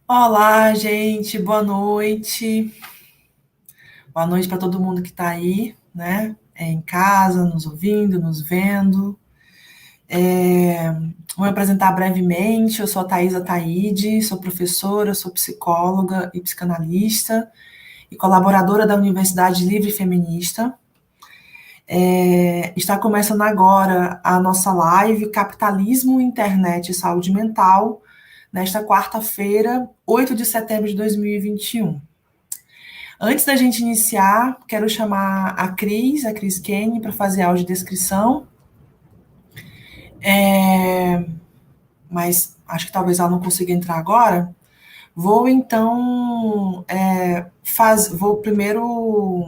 Olá, gente, boa noite. Boa noite para todo mundo que está aí, né? Em casa, nos ouvindo, nos vendo. Vou me apresentar brevemente. Eu sou a Thaisa Taide, sou professora, sou psicóloga e psicanalista e colaboradora da Universidade Livre Feminista. Está começando agora a nossa live Capitalismo, Internet e Saúde Mental, nesta quarta-feira, 8 de setembro de 2021. Antes da gente iniciar, quero chamar a Cris Kenny, para fazer a audiodescrição, mas acho que talvez ela não consiga entrar agora. Vou então vou primeiro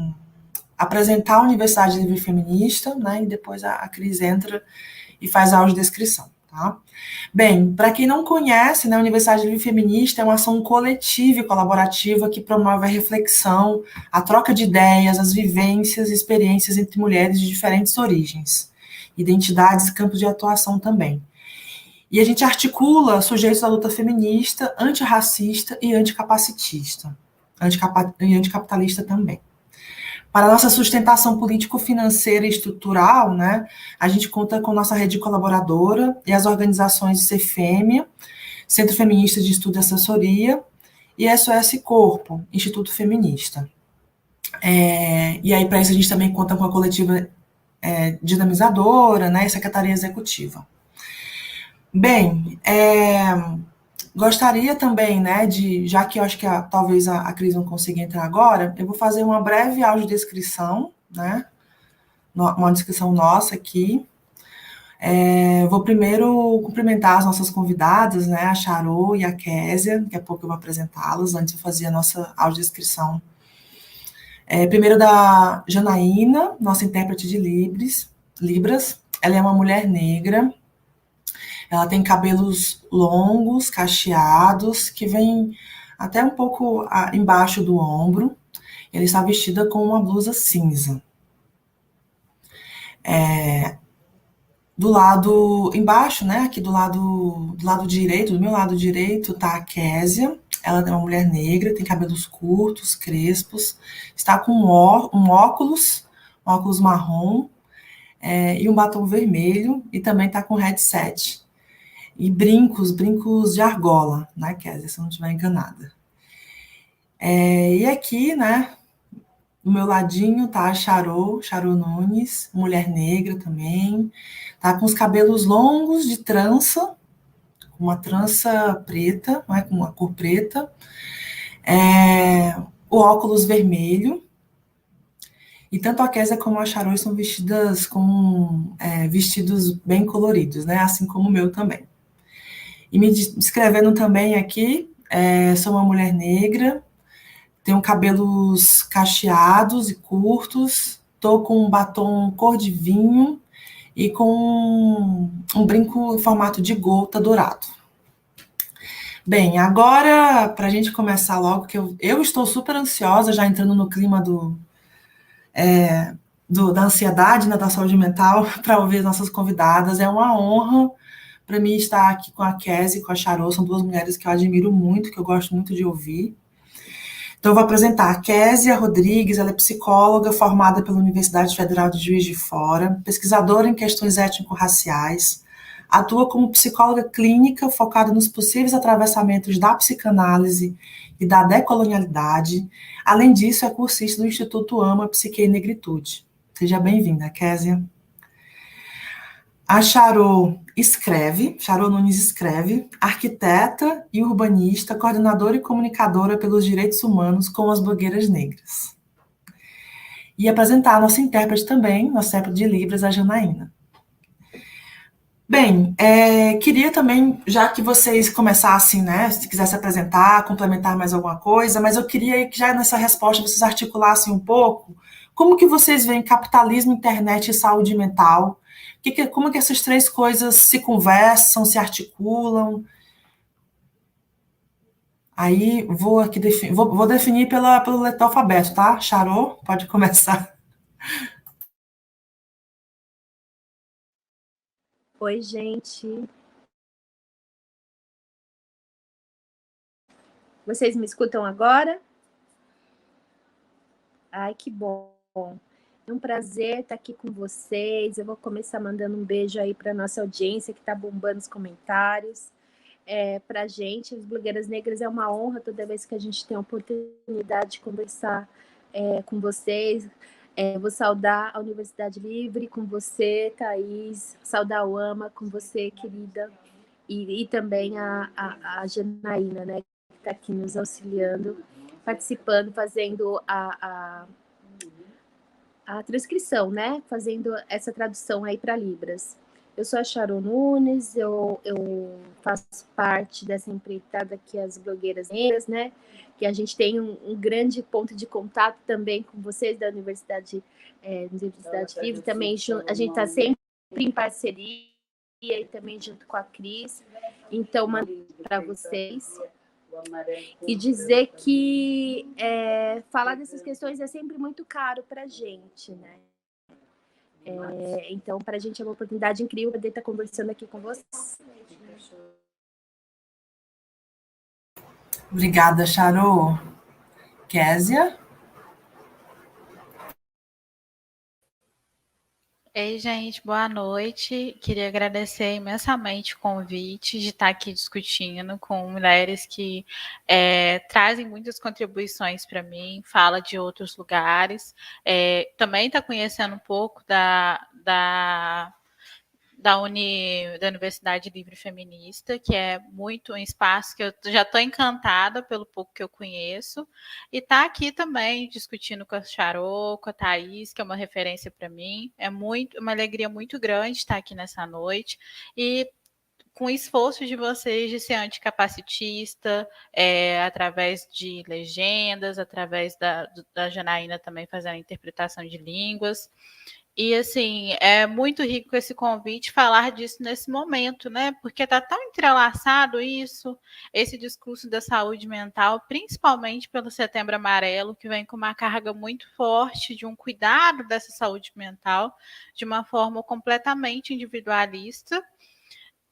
apresentar a Universidade Livre Feminista, né? E depois a Cris entra e faz a audiodescrição, tá? Bem, para quem não conhece, né, a Universidade Livre Feminista é uma ação coletiva e colaborativa que promove a reflexão, a troca de ideias, as vivências e experiências entre mulheres de diferentes origens, identidades e campos de atuação também. E a gente articula sujeitos da luta feminista, antirracista e anticapacitista, e anticapitalista também. Para a nossa sustentação político-financeira e estrutural, né, a gente conta com nossa rede colaboradora e as organizações CFEMEA, Centro Feminista de Estudo e Assessoria, e SOS Corpo, Instituto Feminista. E aí, para isso, a gente também conta com a coletiva dinamizadora, né, e secretaria executiva. Bem, gostaria também, né, já que eu acho que talvez a Cris não consiga entrar agora, eu vou fazer uma breve audiodescrição, né, uma descrição nossa aqui. Vou primeiro cumprimentar as nossas convidadas, né, a Charô e a Késia, daqui a pouco eu vou apresentá-las, antes eu fazia a nossa audiodescrição. Primeiro da Janaína, nossa intérprete de Libras. Ela é uma mulher negra, ela tem cabelos longos, cacheados, que vêm até um pouco embaixo do ombro. Ela está vestida com uma blusa cinza. Do lado embaixo, né, aqui do lado direito, do meu lado direito, tá a Késia. Ela é uma mulher negra, tem cabelos curtos, crespos, está com um óculos marrom, e um batom vermelho, e também está com headset. E brincos de argola, né, Késia, se eu não estiver enganada. E aqui, né, do meu ladinho tá a Charô Nunes, mulher negra também. Tá com os cabelos longos de trança, uma trança preta, né, com uma cor preta. O óculos vermelho. E tanto a Késia como a Charô são vestidas com vestidos bem coloridos, né? Assim como o meu também. E me descrevendo também aqui, sou uma mulher negra, tenho cabelos cacheados e curtos, tô com um batom cor de vinho e com um brinco em formato de gota dourado. Bem, agora, para a gente começar logo, que eu estou super ansiosa, já entrando no clima da ansiedade, né, da saúde mental, para ouvir as nossas convidadas. É uma honra para mim estar aqui com a Kézia e com a Charô, são duas mulheres que eu admiro muito, que eu gosto muito de ouvir. Então, eu vou apresentar a Kézia Rodrigues, ela é psicóloga formada pela Universidade Federal de Juiz de Fora, pesquisadora em questões étnico-raciais, atua como psicóloga clínica focada nos possíveis atravessamentos da psicanálise e da decolonialidade. Além disso, é cursista do Instituto AMA Psique e Negritude. Seja bem-vinda, Kézia. A Charô Nunes escreve, arquiteta e urbanista, coordenadora e comunicadora pelos direitos humanos com as blogueiras negras. E apresentar a nossa intérprete também, nossa intérprete de Libras, a Janaína. Bem, queria também, já que vocês começassem, né, se quiser se apresentar, complementar mais alguma coisa, mas eu queria que já nessa resposta vocês articulassem um pouco como que vocês veem capitalismo, internet e saúde mental, como que essas três coisas se conversam, se articulam. Aí vou aqui vou definir pelo letra do alfabeto, tá? Charô, pode começar. Oi, gente. Vocês me escutam agora? Ai, que bom. É um prazer estar aqui com vocês. Eu vou começar mandando um beijo aí para nossa audiência que está bombando os comentários. Para a gente, as blogueiras negras, é uma honra toda vez que a gente tem a oportunidade de conversar com vocês. Vou saudar a Universidade Livre com você, Thaís, saudar o AMA com você, querida, e também a Janaína, né, que está aqui nos auxiliando, participando, fazendo a transcrição, né, fazendo essa tradução aí para Libras. Eu sou a Sharon Nunes, eu faço parte dessa empreitada que as blogueiras negras, né? Que a gente tem um grande ponto de contato também com vocês da Universidade Livre. Também a gente está sempre em parceria e também junto com a Cris. Então, mando para vocês. E dizer que falar dessas questões é sempre muito caro para a gente, né? Então, para a gente é uma oportunidade incrível poder estar conversando aqui com vocês. Obrigada, Charo. Késia? Ei, gente, boa noite. Queria agradecer imensamente o convite de estar aqui discutindo com mulheres que trazem muitas contribuições para mim, fala de outros lugares, também está conhecendo um pouco da Universidade Livre Feminista, que é muito um espaço que eu já estou encantada pelo pouco que eu conheço, e tá aqui também discutindo com a Charô, com a Thaís, que é uma referência para mim. É uma alegria muito grande estar aqui nessa noite, e com o esforço de vocês de ser anticapacitista, através de legendas, através da Janaína também fazendo interpretação de línguas. E, assim, é muito rico esse convite falar disso nesse momento, né? Porque está tão entrelaçado isso, esse discurso da saúde mental, principalmente pelo Setembro Amarelo, que vem com uma carga muito forte de um cuidado dessa saúde mental de uma forma completamente individualista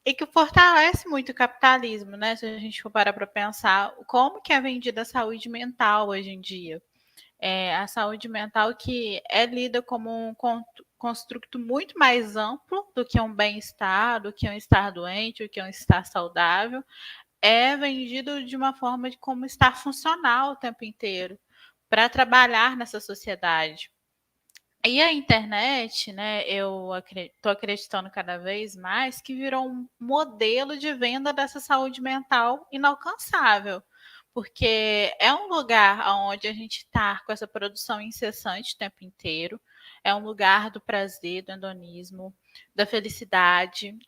e que fortalece muito o capitalismo, né? Se a gente for parar para pensar como que é vendida a saúde mental hoje em dia. A saúde mental que é lida como um construto muito mais amplo do que um bem-estar, do que um estar doente, do que um estar saudável, é vendido de uma forma de como estar funcional o tempo inteiro, para trabalhar nessa sociedade. E a internet, né, eu estou acreditando cada vez mais que virou um modelo de venda dessa saúde mental inalcançável, porque é um lugar onde a gente está com essa produção incessante o tempo inteiro, é um lugar do prazer, do hedonismo, da felicidade,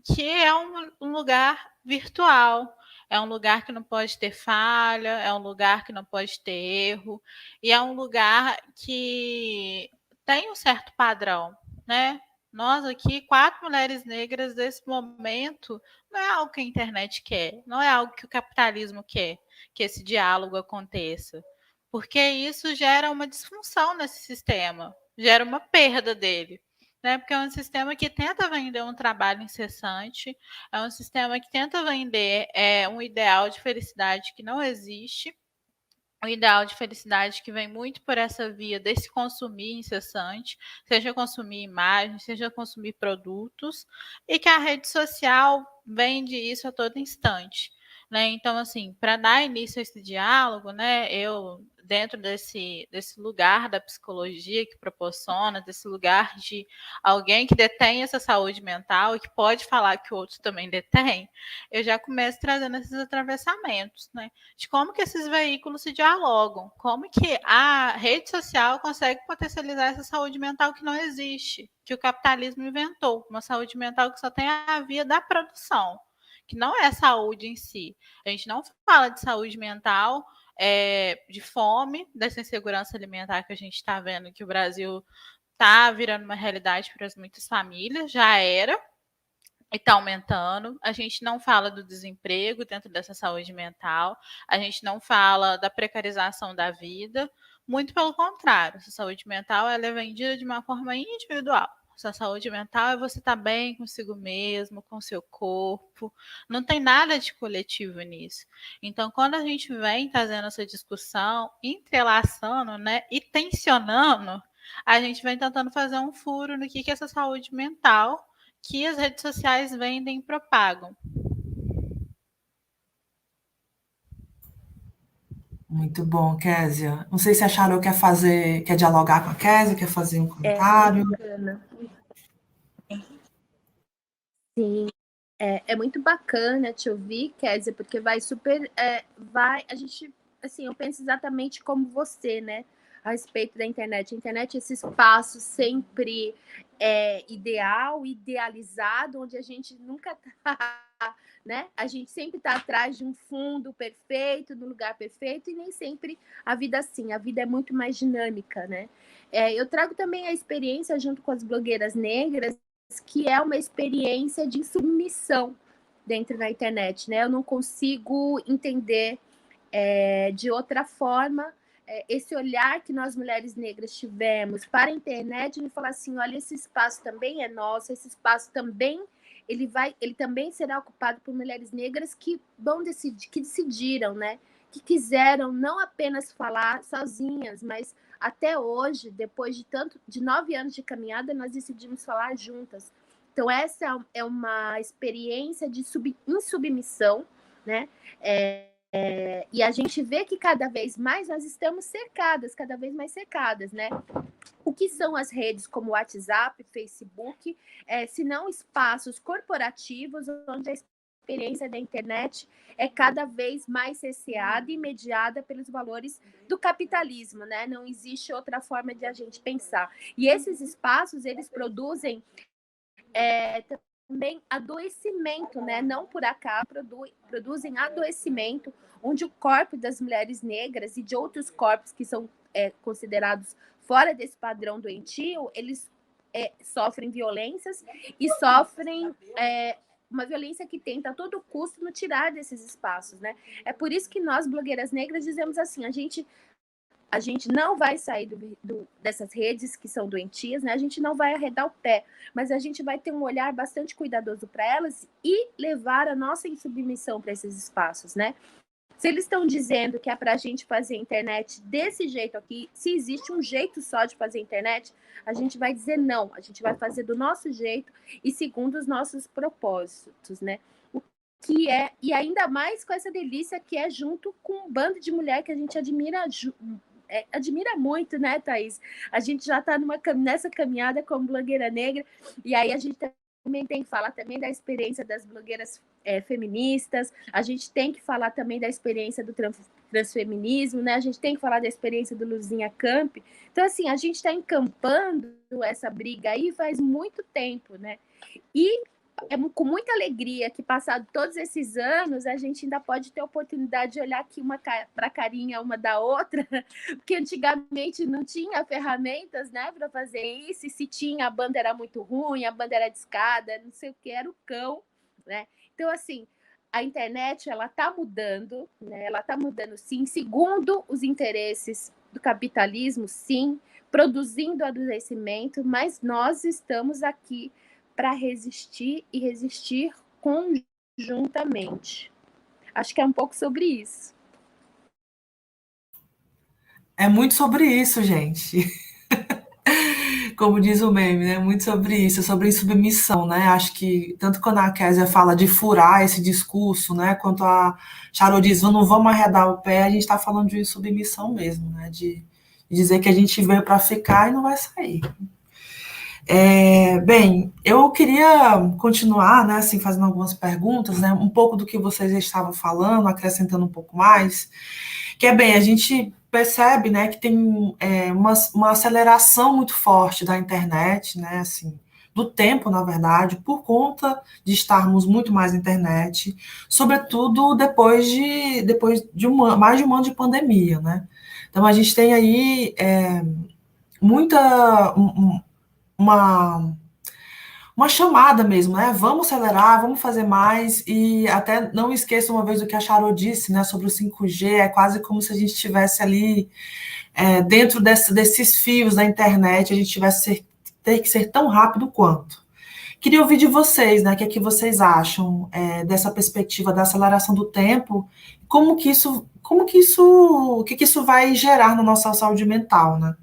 que é um lugar virtual, é um lugar que não pode ter falha, é um lugar que não pode ter erro, e é um lugar que tem um certo padrão, né? Nós aqui, 4 mulheres negras desse momento, não é algo que a internet quer, não é algo que o capitalismo quer, que esse diálogo aconteça, porque isso gera uma disfunção nesse sistema, gera uma perda dele, né? Porque é um sistema que tenta vender um trabalho incessante, é um sistema que tenta vender um ideal de felicidade que não existe, um ideal de felicidade que vem muito por essa via desse consumir incessante, seja consumir imagens, seja consumir produtos, e que a rede social vende isso a todo instante. Né? Então, assim, para dar início a esse diálogo, né, eu, dentro desse lugar da psicologia que proporciona, desse lugar de alguém que detém essa saúde mental e que pode falar que o outro também detém, eu já começo trazendo esses atravessamentos, né? De como que esses veículos se dialogam, como que a rede social consegue potencializar essa saúde mental que não existe, que o capitalismo inventou, uma saúde mental que só tem a via da produção, que não é saúde em si. A gente não fala de saúde mental, de fome, dessa insegurança alimentar que a gente está vendo que o Brasil está virando uma realidade para muitas famílias, já era, e está aumentando. A gente não fala do desemprego dentro dessa saúde mental, a gente não fala da precarização da vida, muito pelo contrário, essa saúde mental ela é vendida de uma forma individual. Sua saúde mental é você estar bem consigo mesmo, com seu corpo. Não tem nada de coletivo nisso. Então, quando a gente vem trazendo essa discussão, entrelaçando, né, e tensionando, a gente vem tentando fazer um furo no que é essa saúde mental que as redes sociais vendem e propagam. Muito bom, Késia. Não sei se a Charo quer dialogar com a Késia, quer fazer um É comentário. bacana. Sim, é muito bacana te ouvir, Kézia, porque vai super. A gente, assim, eu penso exatamente como você, né? A respeito da internet. A internet é esse espaço sempre ideal, idealizado, onde a gente nunca tá, né? A gente sempre está atrás de um fundo perfeito, no lugar perfeito, e nem sempre a vida assim. A vida é muito mais dinâmica, né? Eu trago também a experiência junto com as blogueiras negras, que é uma experiência de submissão dentro da internet, né? Eu não consigo entender de outra forma esse olhar que nós mulheres negras tivemos para a internet e falar assim, olha, esse espaço também é nosso, esse espaço também ele também será ocupado por mulheres negras que vão decidir, que decidiram, né? Que quiseram não apenas falar sozinhas, mas até hoje, depois de 9 anos de caminhada, nós decidimos falar juntas. Então, essa é uma experiência de insubmissão, né? E a gente vê que cada vez mais nós estamos cercadas, cada vez mais cercadas, né? O que são as redes como WhatsApp, Facebook, se não espaços corporativos onde a experiência da internet é cada vez mais cerceada e mediada pelos valores do capitalismo, né? Não existe outra forma de a gente pensar. E esses espaços, eles produzem também adoecimento, né? Não por acaso produzem adoecimento, onde o corpo das mulheres negras e de outros corpos que são considerados fora desse padrão doentio, eles sofrem violências e sofrem uma violência que tenta a todo custo nos tirar desses espaços, né? É por isso que nós, blogueiras negras, dizemos assim, a gente não vai sair dessas redes que são doentias, né? A gente não vai arredar o pé, mas a gente vai ter um olhar bastante cuidadoso para elas e levar a nossa insubmissão para esses espaços, né? Se eles estão dizendo que é para a gente fazer internet desse jeito aqui, se existe um jeito só de fazer internet, a gente vai dizer não, a gente vai fazer do nosso jeito e segundo os nossos propósitos, né? Que e ainda mais com essa delícia que é junto com um bando de mulher que a gente admira muito, né, Thaís? A gente já está nessa caminhada como blogueira negra, e aí a gente também tem que falar também da experiência das blogueiras feministas, a gente tem que falar também da experiência do transfeminismo, né? A gente tem que falar da experiência do Luzinha Camp. Então, assim, a gente está encampando essa briga aí faz muito tempo, né? E com muita alegria que, passado todos esses anos, a gente ainda pode ter a oportunidade de olhar aqui para a carinha uma da outra, porque antigamente não tinha ferramentas, né, para fazer isso, e se tinha, a banda era muito ruim, a banda era discada, não sei o que, era o cão, né? Então, assim, a internet, ela está mudando, né? Ela está mudando, sim, segundo os interesses do capitalismo, sim, produzindo adoecimento, mas nós estamos aqui para resistir e resistir conjuntamente. Acho que é um pouco sobre isso. É muito sobre isso, gente. Como diz o meme, né? Muito sobre isso, sobre insubmissão, né? Acho que tanto quando a Késia fala de furar esse discurso, né? Quanto a Charo diz, não vamos arredar o pé, a gente está falando de insubmissão mesmo, né? De dizer que a gente veio para ficar e não vai sair. Bem, eu queria continuar, né, assim, fazendo algumas perguntas, né, um pouco do que vocês estavam falando, acrescentando um pouco mais, que bem, a gente percebe, né, que tem uma aceleração muito forte da internet, né, assim, do tempo, na verdade, por conta de estarmos muito mais na internet, sobretudo depois de mais de um ano de pandemia, né. Então, a gente tem aí muita... uma chamada mesmo, né? Vamos acelerar, vamos fazer mais, e até não esqueça uma vez o que a Charo disse, né, sobre o 5G, é quase como se a gente estivesse ali dentro desses fios da internet, a gente estivesse ter que ser tão rápido quanto. Queria ouvir de vocês, né? O que é que vocês acham dessa perspectiva da aceleração do tempo? O que isso vai gerar na nossa saúde mental, né?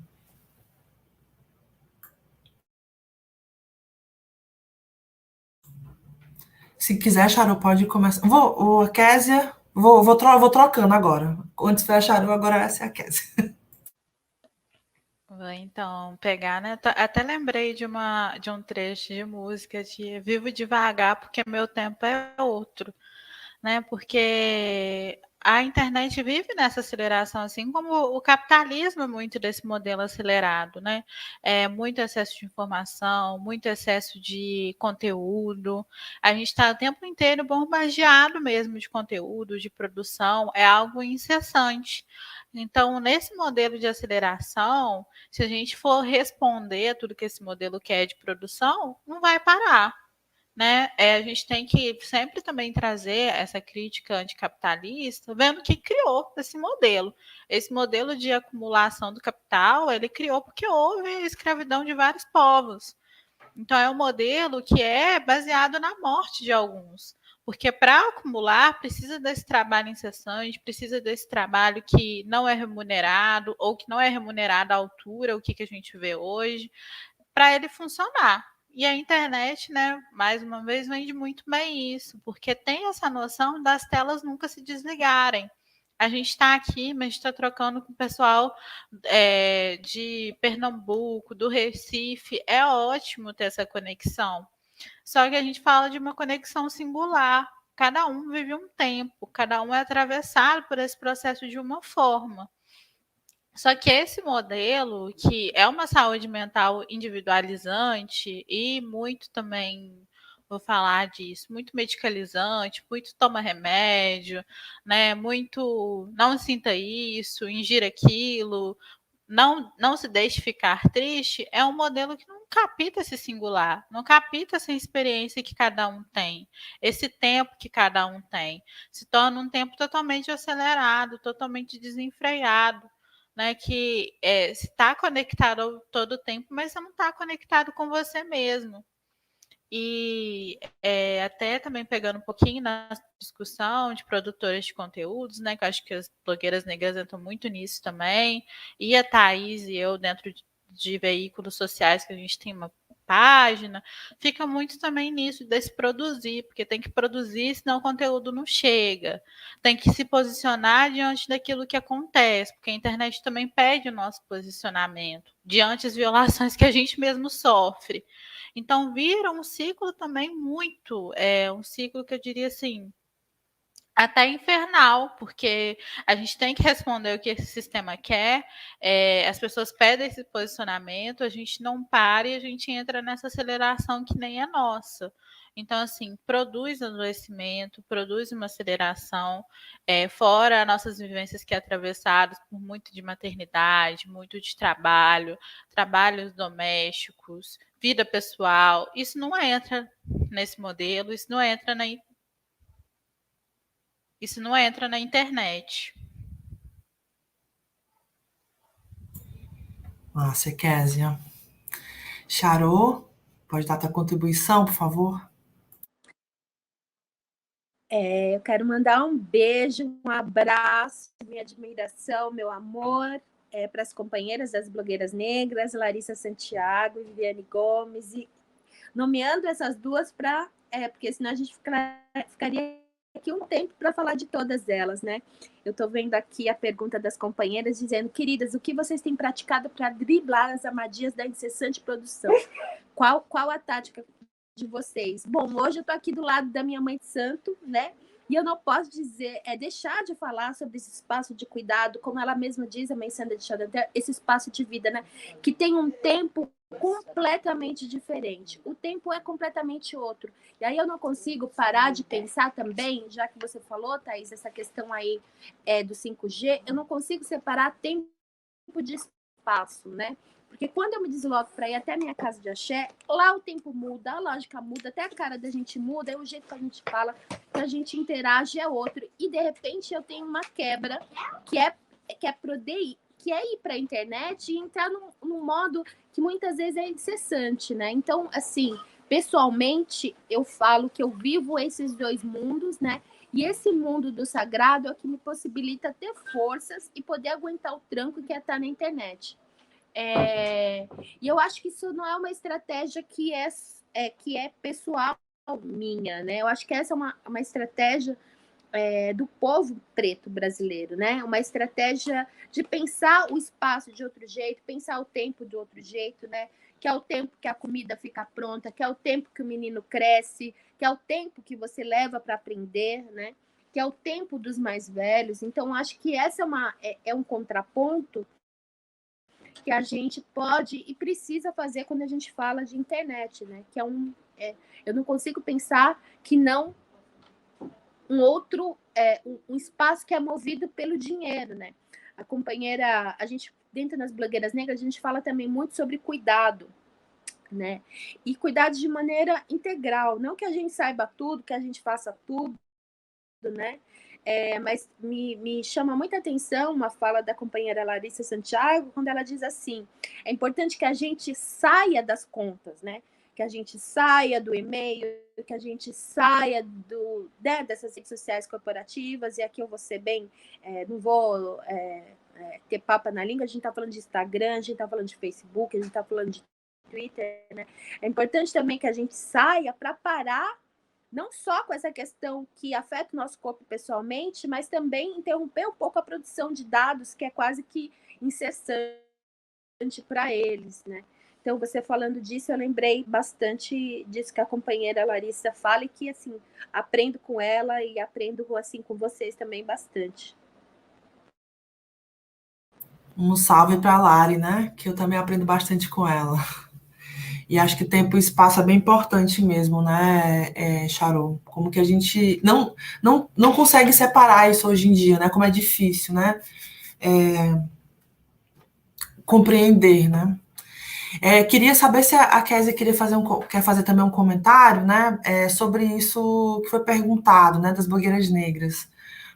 Se quiser, Charu, pode começar. A Késia, vou trocando agora. Antes foi a Charu, agora essa é a Késia. Vou então pegar, né? Até lembrei de um trecho de música de Vivo Devagar, porque meu tempo é outro, né? Porque a internet vive nessa aceleração, assim como o capitalismo é muito desse modelo acelerado, né? É muito excesso de informação, muito excesso de conteúdo. A gente está o tempo inteiro bombardeado mesmo de conteúdo, de produção, é algo incessante. Então, nesse modelo de aceleração, se a gente for responder a tudo que esse modelo quer de produção, não vai parar, né? A gente tem que sempre também trazer essa crítica anticapitalista, vendo que criou esse modelo. Esse modelo de acumulação do capital, ele criou porque houve a escravidão de vários povos. Então, é um modelo que é baseado na morte de alguns. Porque para acumular, precisa desse trabalho incessante, precisa desse trabalho que não é remunerado, ou que não é remunerado à altura, o que a gente vê hoje, para ele funcionar. E a internet, né, mais uma vez, vende muito bem isso, porque tem essa noção das telas nunca se desligarem. A gente está aqui, mas está trocando com o pessoal de Pernambuco, do Recife. É ótimo ter essa conexão. Só que a gente fala de uma conexão singular. Cada um vive um tempo, cada um é atravessado por esse processo de uma forma. Só que esse modelo, que é uma saúde mental individualizante e muito também, vou falar disso, muito medicalizante, muito toma remédio, né? Muito não sinta isso, ingira aquilo, não se deixe ficar triste, é um modelo que não capta esse singular, não capta essa experiência que cada um tem, esse tempo que cada um tem. Se torna um tempo totalmente acelerado, totalmente desenfreado, né? Que se está conectado todo o tempo, mas você não está conectado com você mesmo. E até também pegando um pouquinho na discussão de produtoras de conteúdos, né? Que eu acho que as blogueiras negras entram muito nisso também. E a Thaís e eu, dentro de veículos sociais, que a gente tem uma página, fica muito também nisso, desse produzir, porque tem que produzir, senão o conteúdo não chega. Tem que se posicionar diante daquilo que acontece, porque a internet também pede o nosso posicionamento diante das violações que a gente mesmo sofre. Então, vira um ciclo também um ciclo que eu diria assim, até infernal, porque a gente tem que responder o que esse sistema quer, as pessoas pedem esse posicionamento, a gente não para e a gente entra nessa aceleração que nem é nossa. Então, assim, produz adoecimento, produz uma aceleração, fora nossas vivências que atravessadas por muito de maternidade, muito de trabalho, trabalhos domésticos, vida pessoal, isso não entra nesse modelo, isso não entra na internet. Márcia, Késia. Charô, pode dar tua contribuição, por favor? Eu quero mandar um beijo, um abraço, minha admiração, meu amor para as companheiras das blogueiras negras, Larissa Santiago, Viviane Gomes, e nomeando essas duas porque senão a gente ficaria aqui um tempo para falar de todas elas, né? Eu estou vendo aqui a pergunta das companheiras dizendo: queridas, o que vocês têm praticado para driblar as armadilhas da incessante produção? Qual a tática de vocês? Bom, hoje eu estou aqui do lado da minha mãe de santo, né? E eu não posso deixar de falar sobre esse espaço de cuidado, como ela mesma diz, a mãe Sandra de Chadantel, esse espaço de vida, né? Que tem um tempo completamente diferente. O tempo é completamente outro. E aí eu não consigo parar de pensar também, já que você falou, Thaís, essa questão aí do 5G, eu não consigo separar tempo de espaço, né? Porque quando eu me desloco para ir até a minha casa de axé, lá o tempo muda, a lógica muda, até a cara da gente muda, é o jeito que a gente fala, que a gente interage é outro. E de repente eu tenho uma quebra que é que é ir para a internet e entrar num modo que muitas vezes é incessante, né? Então, assim, pessoalmente, eu falo que eu vivo esses dois mundos, né? E esse mundo do sagrado é o que me possibilita ter forças e poder aguentar o tranco que é estar na internet. E eu acho que isso não é uma estratégia que é pessoal minha, né? Eu acho que essa é uma estratégia do povo preto brasileiro, né? Uma estratégia de pensar o espaço de outro jeito, pensar o tempo de outro jeito, né? Que é o tempo que a comida fica pronta, que é o tempo que o menino cresce, que é o tempo que você leva para aprender, né? Que é o tempo dos mais velhos. Então, acho que essa é um contraponto que a gente pode e precisa fazer quando a gente fala de internet, né? Que eu não consigo pensar que não um outro um espaço que é movido pelo dinheiro, né? A companheira, a gente dentro das blogueiras negras a gente fala também muito sobre cuidado, né? E cuidado de maneira integral, não que a gente saiba tudo, que a gente faça tudo, né? Mas me chama muita atenção uma fala da companheira Larissa Santiago, quando ela diz assim: é importante que a gente saia das contas, né? Que a gente saia do e-mail, que a gente saia dessas redes sociais corporativas, e aqui eu vou ser bem, não vou ter papa na língua, a gente está falando de Instagram, a gente está falando de Facebook, a gente está falando de Twitter, né? É importante também que a gente saia para parar não só com essa questão que afeta o nosso corpo pessoalmente, mas também interromper um pouco a produção de dados, que é quase que incessante para eles, né? Então, você falando disso, eu lembrei bastante disso que a companheira Larissa fala e que, assim, aprendo com ela e aprendo, assim, com vocês também bastante. Um salve para a Lari, né? Que eu também aprendo bastante com ela. E acho que tempo e espaço é bem importante mesmo, né, Charô? Como que a gente não consegue separar isso hoje em dia, né? Como é difícil, né? Compreender, né? Queria saber se a Kézia quer fazer também um comentário, né? Sobre isso que foi perguntado, né? Das blogueiras negras.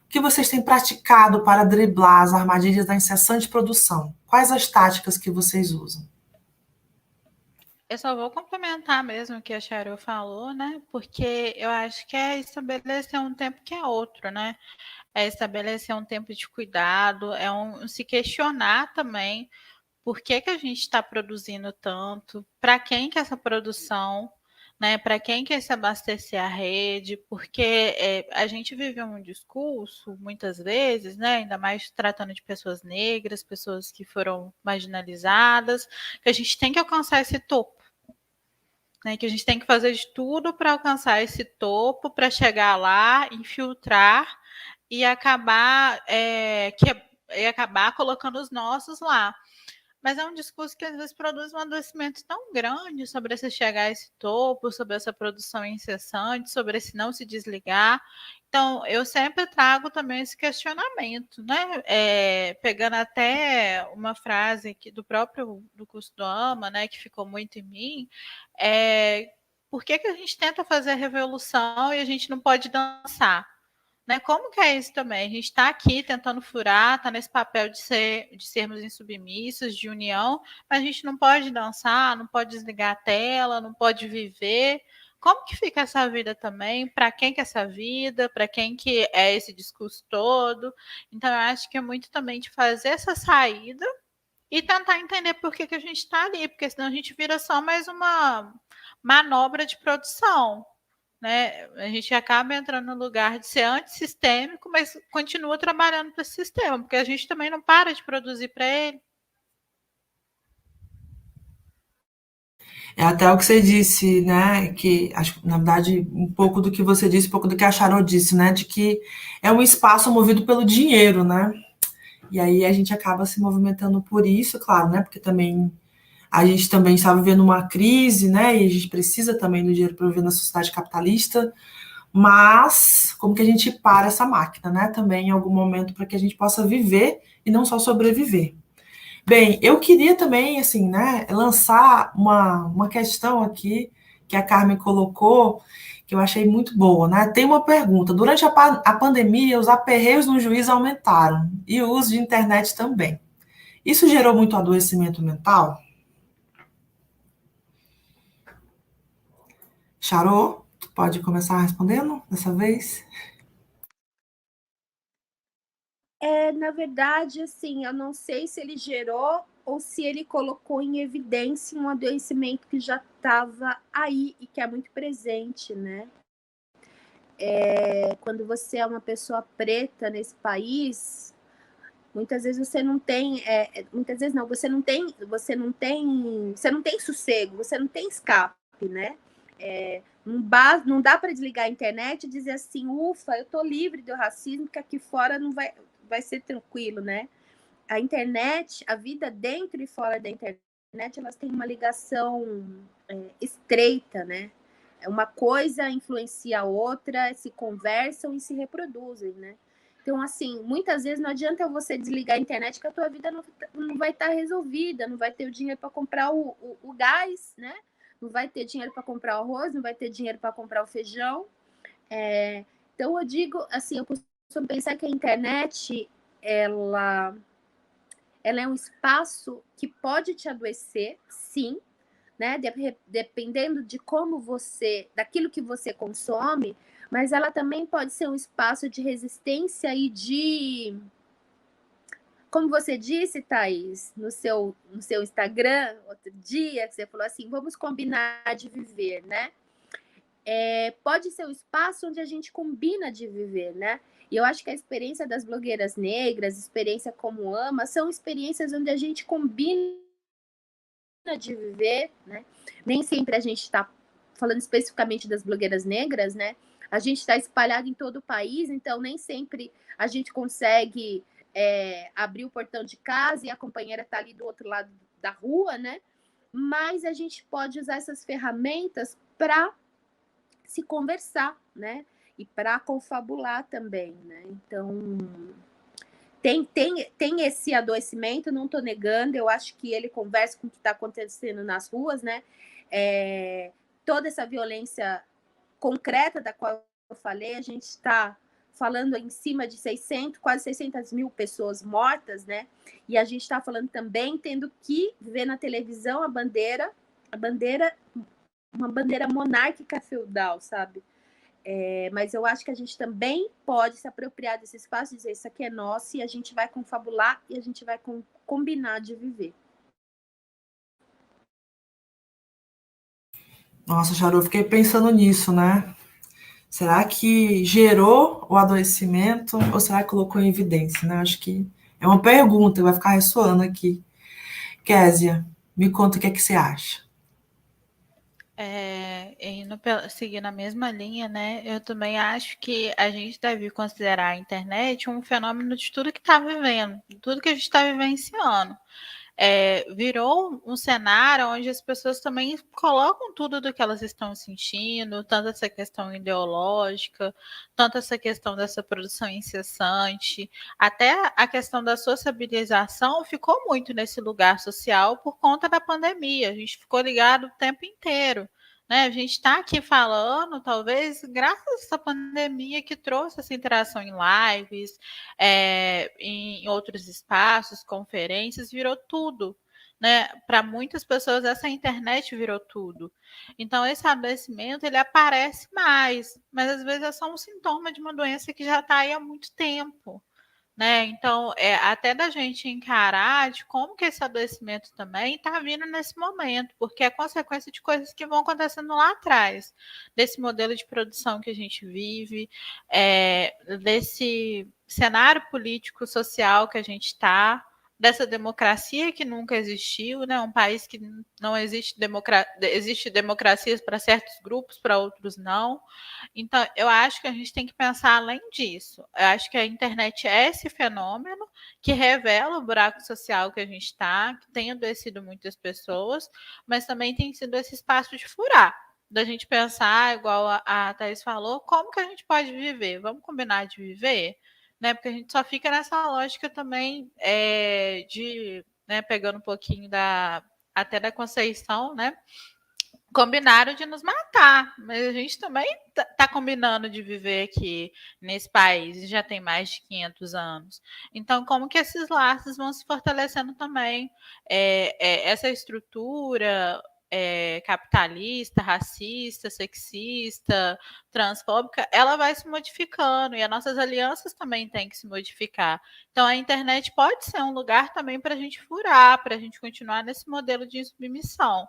O que vocês têm praticado para driblar as armadilhas da incessante produção? Quais as táticas que vocês usam? Eu só vou complementar mesmo o que a Cheryl falou, né? Porque eu acho que é estabelecer um tempo que é outro, né? É estabelecer um tempo de cuidado, se questionar também por que a gente está produzindo tanto, para quem que é essa produção, né? Para quem quer se abastecer a rede, porque a gente vive um discurso, muitas vezes, né? Ainda mais tratando de pessoas negras, pessoas que foram marginalizadas, que a gente tem que alcançar esse topo. Né, que a gente tem que fazer de tudo para alcançar esse topo, para chegar lá, infiltrar e acabar, acabar colocando os nossos lá. Mas é um discurso que às vezes produz um adoecimento tão grande sobre esse chegar a esse topo, sobre essa produção incessante, sobre esse não se desligar. Então, eu sempre trago também esse questionamento, né? Pegando até uma frase aqui do próprio do curso do AMA, né, que ficou muito em mim, por que a gente tenta fazer a revolução e a gente não pode dançar? Né? Como que é isso também? A gente está aqui tentando furar, está nesse papel de sermos insubmissos, de união, mas a gente não pode dançar, não pode desligar a tela, não pode viver. Como que fica essa vida também? Para quem que é essa vida? Para quem que é esse discurso todo? Então, eu acho que é muito também de fazer essa saída e tentar entender por que a gente está ali, porque senão a gente vira só mais uma manobra de produção. Né? A gente acaba entrando no lugar de ser antissistêmico, mas continua trabalhando para esse sistema, porque a gente também não para de produzir para ele. É até o que você disse, né? Que acho na verdade um pouco do que você disse, um pouco do que a Charol disse, né? De que é um espaço movido pelo dinheiro, né? E aí a gente acaba se movimentando por isso, claro, né? Porque também a gente também está vivendo uma crise, né? E a gente precisa também do dinheiro para viver na sociedade capitalista. Mas como que a gente para essa máquina, né? Também em algum momento para que a gente possa viver e não só sobreviver. Bem, eu queria também, assim, né, lançar uma questão aqui que a Carmen colocou, que eu achei muito boa, né? Tem uma pergunta. Durante a pandemia, os aperreios no juiz aumentaram e o uso de internet também. Isso gerou muito adoecimento mental? Charô, tu pode começar respondendo dessa vez? Na verdade, assim, eu não sei se ele gerou ou se ele colocou em evidência um adoecimento que já estava aí e que é muito presente, né? Quando você é uma pessoa preta nesse país, muitas vezes você não tem, muitas vezes não, você não tem sossego, você não tem escape, né? Não dá para desligar a internet e dizer assim, ufa, eu tô livre do racismo, que aqui fora não vai ser tranquilo, né? A internet, a vida dentro e fora da internet, elas têm uma ligação estreita, né? Uma coisa influencia a outra, se conversam e se reproduzem, né? Então, assim, muitas vezes não adianta você desligar a internet que a tua vida não vai estar resolvida, não vai ter o dinheiro para comprar o gás, né? Não vai ter dinheiro para comprar o arroz, não vai ter dinheiro para comprar o feijão. Então, eu digo, assim, eu costumo pensar que a internet, ela é um espaço que pode te adoecer, sim, né? Dependendo de como daquilo que você consome, mas ela também pode ser um espaço de resistência e como você disse, Thaís, no seu Instagram, outro dia, que você falou assim, vamos combinar de viver, né? Pode ser um espaço onde a gente combina de viver, né? E eu acho que a experiência das blogueiras negras, experiência como Ama, são experiências onde a gente combina de viver, né? Nem sempre a gente está falando especificamente das blogueiras negras, né? A gente está espalhado em todo o país, então nem sempre a gente consegue abrir o portão de casa e a companheira está ali do outro lado da rua, né? Mas a gente pode usar essas ferramentas para se conversar, né? E para confabular também, né? Então, tem esse adoecimento, não estou negando, eu acho que ele conversa com o que está acontecendo nas ruas, né? Toda essa violência concreta da qual eu falei, a gente está falando em cima de quase 600 mil pessoas mortas, né? E a gente está falando também tendo que ver na televisão uma bandeira monárquica feudal, sabe? Mas eu acho que a gente também pode se apropriar desse espaço e dizer isso aqui é nosso e a gente vai confabular e a gente vai combinar de viver. Nossa, Charu, eu fiquei pensando nisso, né? Será que gerou o adoecimento ou será que colocou em evidência, né? Acho que é uma pergunta que vai ficar ressoando aqui. Késia, me conta o que é que você acha. Seguindo a mesma linha, né? Eu também acho que a gente deve considerar a internet um fenômeno de tudo que está vivendo, de tudo que a gente está vivenciando. Virou um cenário onde as pessoas também colocam tudo do que elas estão sentindo, tanto essa questão ideológica, tanto essa questão dessa produção incessante, até a questão da sociabilização ficou muito nesse lugar social por conta da pandemia. A gente ficou ligado o tempo inteiro. Né? A gente está aqui falando, talvez, graças a essa pandemia que trouxe essa interação em lives, em outros espaços, conferências, virou tudo. Né? Para muitas pessoas, essa internet virou tudo. Então, esse adoecimento, ele aparece mais, mas às vezes é só um sintoma de uma doença que já está aí há muito tempo. Né? Então, até da gente encarar de como que esse adoecimento também está vindo nesse momento, porque é consequência de coisas que vão acontecendo lá atrás, desse modelo de produção que a gente vive, desse cenário político social que a gente está, dessa democracia que nunca existiu, né? Um país que não existe democracias para certos grupos, para outros não. Então, eu acho que a gente tem que pensar além disso. Eu acho que a internet é esse fenômeno que revela o buraco social que a gente está, que tem adoecido muitas pessoas, mas também tem sido esse espaço de furar. Da gente pensar, igual a Thaís falou, como que a gente pode viver? Vamos combinar de viver? Né? Porque a gente só fica nessa lógica também de, né, pegando um pouquinho até da Conceição, né? combinaram de nos matar, mas a gente também está combinando de viver aqui nesse país e já tem mais de 500 anos. Então, como que esses laços vão se fortalecendo também? Essa estrutura capitalista, racista, sexista, transfóbica, ela vai se modificando e as nossas alianças também têm que se modificar. Então, a internet pode ser um lugar também para a gente furar, para a gente continuar nesse modelo de submissão.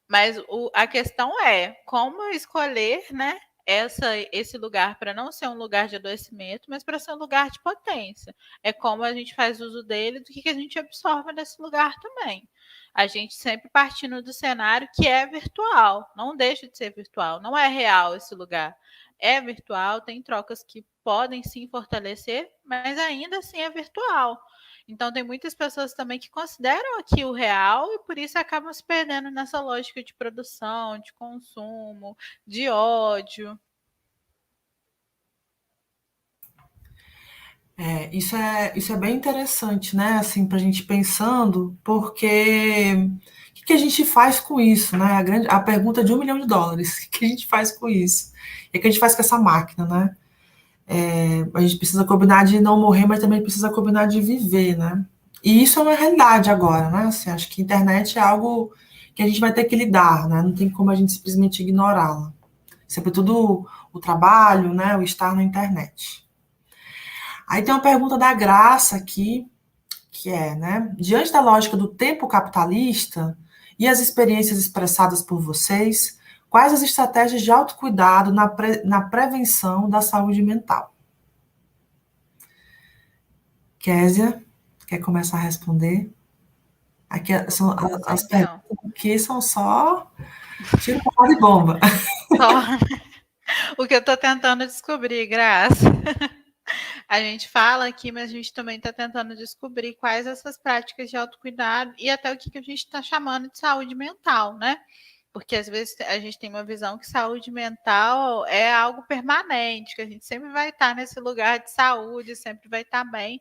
Mas a questão é como escolher, né, esse lugar para não ser um lugar de adoecimento, mas para ser um lugar de potência. É como a gente faz uso dele, do que a gente absorve nesse lugar também. A gente sempre partindo do cenário que é virtual, não deixa de ser virtual, não é real esse lugar. É virtual, tem trocas que podem sim fortalecer, mas ainda assim é virtual. Então, tem muitas pessoas também que consideram aqui o real e por isso acabam se perdendo nessa lógica de produção, de consumo, de ódio. Isso é bem interessante, né? Assim, para a gente pensando, porque o que a gente faz com isso, né? A pergunta de US$ 1 milhão: o que a gente faz com isso? E o que a gente faz com essa máquina, né? A gente precisa combinar de não morrer, mas também precisa combinar de viver, né? E isso é uma realidade agora, né? Assim, acho que a internet é algo que a gente vai ter que lidar, né? Não tem como a gente simplesmente ignorá-la. Sobretudo o trabalho, né? O estar na internet. Aí tem uma pergunta da Graça aqui, que é, né? Diante da lógica do tempo capitalista e as experiências expressadas por vocês, quais as estratégias de autocuidado na prevenção da saúde mental? Késia, quer começar a responder? Aqui são as Então, perguntas aqui são só tiro porrada de bomba. só o que eu estou tentando descobrir, Graça. A gente fala aqui, mas a gente também está tentando descobrir quais essas práticas de autocuidado e até o que a gente está chamando de saúde mental, né? Porque às vezes a gente tem uma visão que saúde mental é algo permanente, que a gente sempre vai estar nesse lugar de saúde, sempre vai estar bem,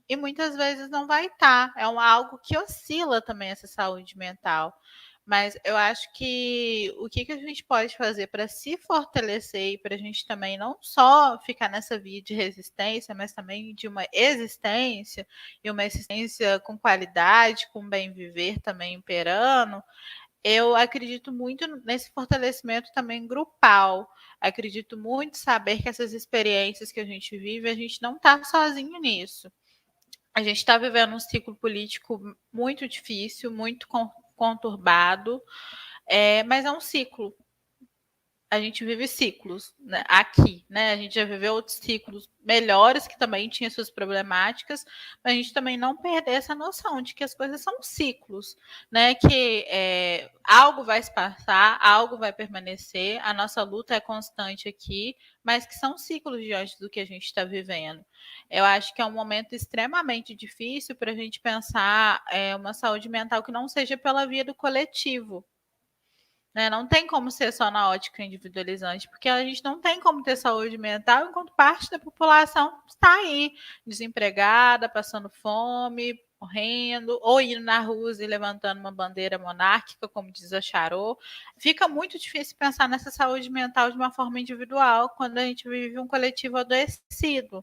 e muitas vezes não vai estar. É algo que oscila também essa saúde mental. Mas eu acho que o que a gente pode fazer para se fortalecer e para a gente também não só ficar nessa via de resistência, mas também de uma existência, e uma existência com qualidade, com bem viver também imperando, eu acredito muito nesse fortalecimento também grupal. Acredito muito saber que essas experiências que a gente vive, a gente não está sozinho nisso. A gente está vivendo um ciclo político muito difícil, muito conturbado, mas é um ciclo. A gente vive ciclos, né, aqui, né? A gente já viveu outros ciclos melhores que também tinham suas problemáticas, mas a gente também não perder essa noção de que as coisas são ciclos, né? Que algo vai se passar, algo vai permanecer, a nossa luta é constante aqui, mas que são ciclos diante do que a gente está vivendo. Eu acho que é um momento extremamente difícil para a gente pensar uma saúde mental que não seja pela via do coletivo. Né? Não tem como ser só na ótica individualizante, porque a gente não tem como ter saúde mental enquanto parte da população está aí, desempregada, passando fome, morrendo, ou indo na rua e levantando uma bandeira monárquica, como diz a Charot. Fica muito difícil pensar nessa saúde mental de uma forma individual quando a gente vive um coletivo adoecido.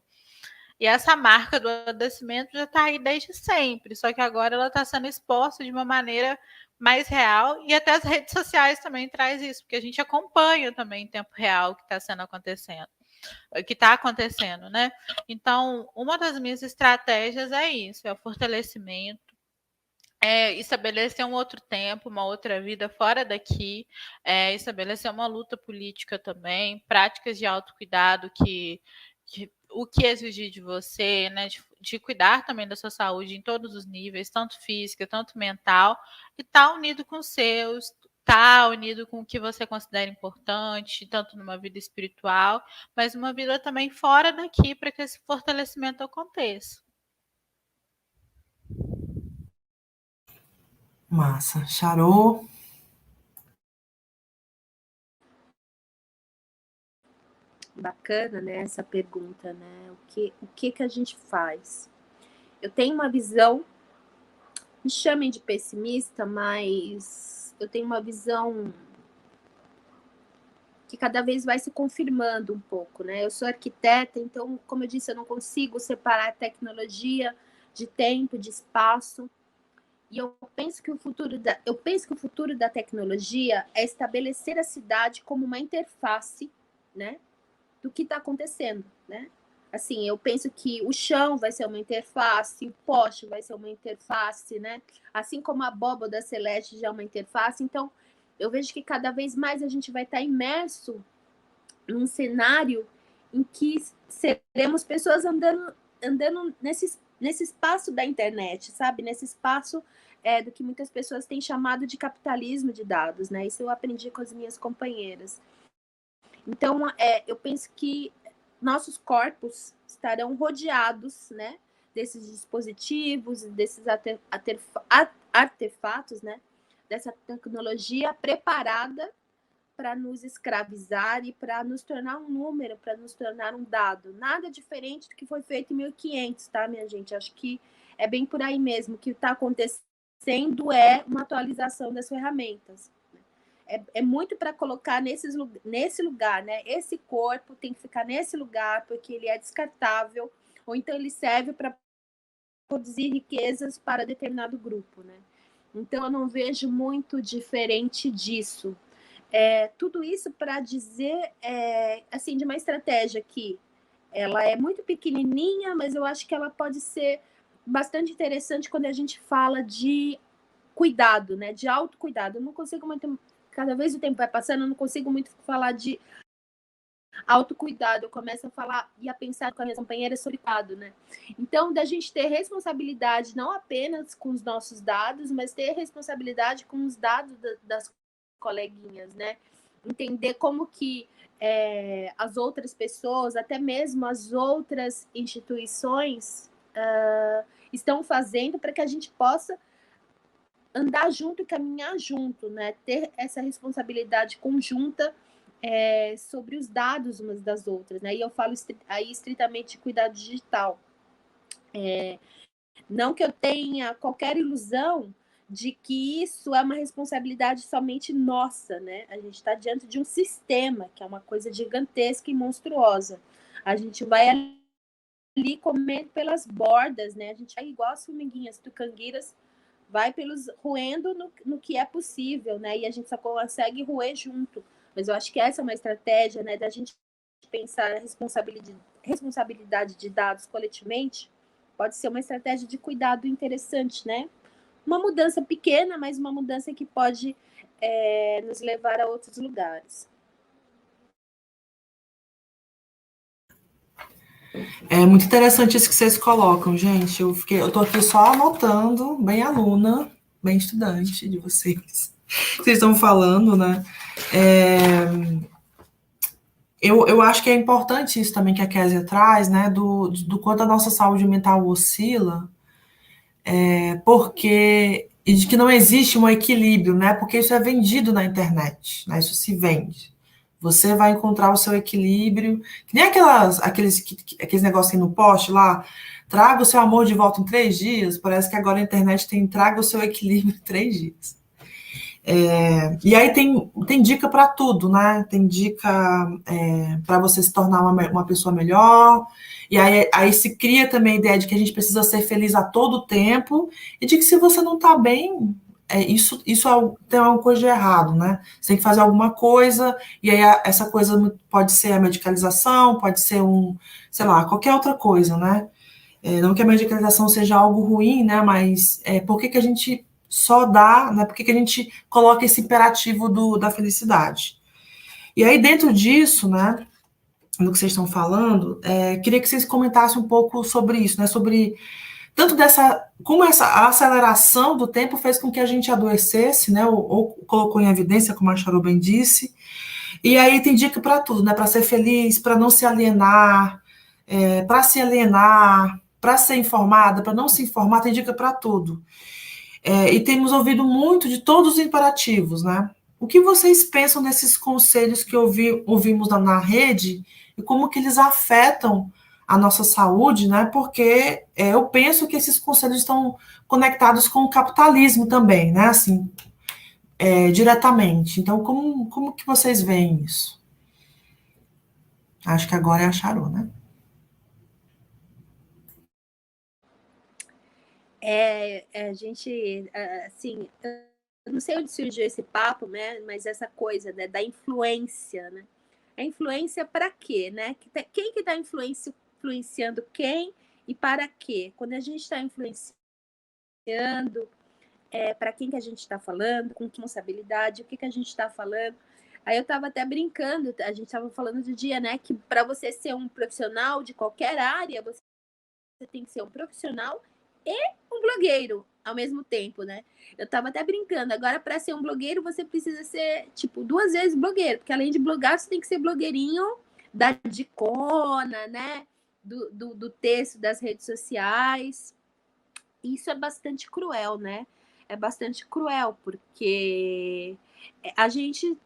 E essa marca do adoecimento já está aí desde sempre, só que agora ela está sendo exposta de uma maneira mais real, e até as redes sociais também traz isso, porque a gente acompanha também em tempo real o que está acontecendo, né? Então, uma das minhas estratégias é isso, é o fortalecimento, estabelecer um outro tempo, uma outra vida fora daqui, estabelecer uma luta política também, práticas de autocuidado que o que exigir de você, né, de cuidar também da sua saúde em todos os níveis, tanto física, tanto mental, e estar unido com os seus, estar unido com o que você considera importante, tanto numa vida espiritual, mas uma vida também fora daqui, para que esse fortalecimento aconteça. Massa. Charô. Bacana, né, essa pergunta, né? O que a gente faz? Eu tenho uma visão, me chamem de pessimista, mas eu tenho uma visão que cada vez vai se confirmando um pouco, né? Eu sou arquiteta, então, como eu disse, eu não consigo separar tecnologia de tempo, de espaço. E eu penso que o futuro da tecnologia é estabelecer a cidade como uma interface, né, do que está acontecendo, né? Assim, eu penso que o chão vai ser uma interface, o poste vai ser uma interface, né? Assim como a abóbada celeste já é uma interface. Então, eu vejo que cada vez mais a gente vai estar imerso num cenário em que seremos pessoas andando nesse espaço da internet, sabe? Nesse espaço do que muitas pessoas têm chamado de capitalismo de dados, né? Isso eu aprendi com as minhas companheiras. Então, eu penso que nossos corpos estarão rodeados, né, desses dispositivos, desses artefatos, né, dessa tecnologia preparada para nos escravizar e para nos tornar um número, para nos tornar um dado. Nada diferente do que foi feito em 1500, tá, minha gente? Acho que é bem por aí mesmo. O que está acontecendo é uma atualização das ferramentas. É muito para colocar nesse lugar, né? Esse corpo tem que ficar nesse lugar porque ele é descartável, ou então ele serve para produzir riquezas para determinado grupo, né? Então eu não vejo muito diferente disso. Tudo isso para dizer, assim, de uma estratégia que ela é muito pequenininha, mas eu acho que ela pode ser bastante interessante quando a gente fala de cuidado, né? De autocuidado. Eu não consigo muito... Cada vez o tempo vai passando, eu não consigo muito falar de autocuidado. Eu começo a falar e a pensar com as minhas companheiras sobre cuidado, né? Então, da gente ter responsabilidade não apenas com os nossos dados, mas ter responsabilidade com os dados das coleguinhas, né? Entender como que as outras pessoas, até mesmo as outras instituições, estão fazendo para que a gente possa andar junto e caminhar junto, né? Ter essa responsabilidade conjunta sobre os dados umas das outras, né? E eu falo aí estritamente de cuidado digital. Não que eu tenha qualquer ilusão de que isso é uma responsabilidade somente nossa, né? A gente está diante de um sistema, que é uma coisa gigantesca e monstruosa. A gente vai ali comendo pelas bordas, né? A gente vai igual as formiguinhas tucangueiras, vai roendo no que é possível, né? E a gente só consegue roer junto. Mas eu acho que essa é uma estratégia, né, da gente pensar a responsabilidade de dados coletivamente, pode ser uma estratégia de cuidado interessante, né? Uma mudança pequena, mas uma mudança que pode nos levar a outros lugares. É muito interessante isso que vocês colocam, gente. Eu tô aqui só anotando, bem aluna, bem estudante de vocês. Vocês estão falando, né? Eu acho que é importante isso também que a Kézia traz, né? Do quanto a nossa saúde mental oscila, porque e de que não existe um equilíbrio, né? Porque isso é vendido na internet, né? Isso se vende. Você vai encontrar o seu equilíbrio, que nem aqueles negócios aí no post lá, traga o seu amor de volta em 3 dias, parece que agora a internet tem traga o seu equilíbrio em 3 dias. E aí tem dica para tudo, né? Tem dica para você se tornar uma pessoa melhor, e aí se cria também a ideia de que a gente precisa ser feliz a todo tempo, e de que se você não está bem, isso tem alguma coisa de errado, né? Você tem que fazer alguma coisa, e aí essa coisa pode ser a medicalização, pode ser sei lá, qualquer outra coisa, né? Não que a medicalização seja algo ruim, né? Mas por que a gente só dá, né? Por que a gente coloca esse imperativo da felicidade? E aí, dentro disso, né? No que vocês estão falando, queria que vocês comentassem um pouco sobre isso, né? Sobre tanto como essa aceleração do tempo fez com que a gente adoecesse, né? Ou colocou em evidência, como a Charu bem disse. E aí tem dica para tudo, né? Para ser feliz, para não se alienar, para se alienar, para ser informada, para não se informar, tem dica para tudo. E temos ouvido muito de todos os imperativos, né? O que vocês pensam desses conselhos que ouvimos na rede e como que eles afetam a nossa saúde, né? Porque eu penso que esses conselhos estão conectados com o capitalismo também, né? Assim, diretamente. Então, como que vocês veem isso? Acho que agora é a Charô, né? A gente, assim, eu não sei onde surgiu esse papo, né? Mas essa coisa, né, da influência, né? A influência para quê, né? Quem que está influenciando quem e para quê? Quando a gente está influenciando, para quem que a gente está falando, com que responsabilidade, o que, que a gente está falando. Aí eu estava até brincando, a gente estava falando do dia, né? Que para você ser um profissional de qualquer área, você tem que ser um profissional e um blogueiro ao mesmo tempo, né? Eu tava até brincando. Agora, para ser um blogueiro, você precisa ser, tipo, 2 vezes blogueiro, porque além de blogar, você tem que ser blogueirinho da dicona, né? Do texto das redes sociais. Isso é bastante cruel, né? É bastante cruel, porque a gente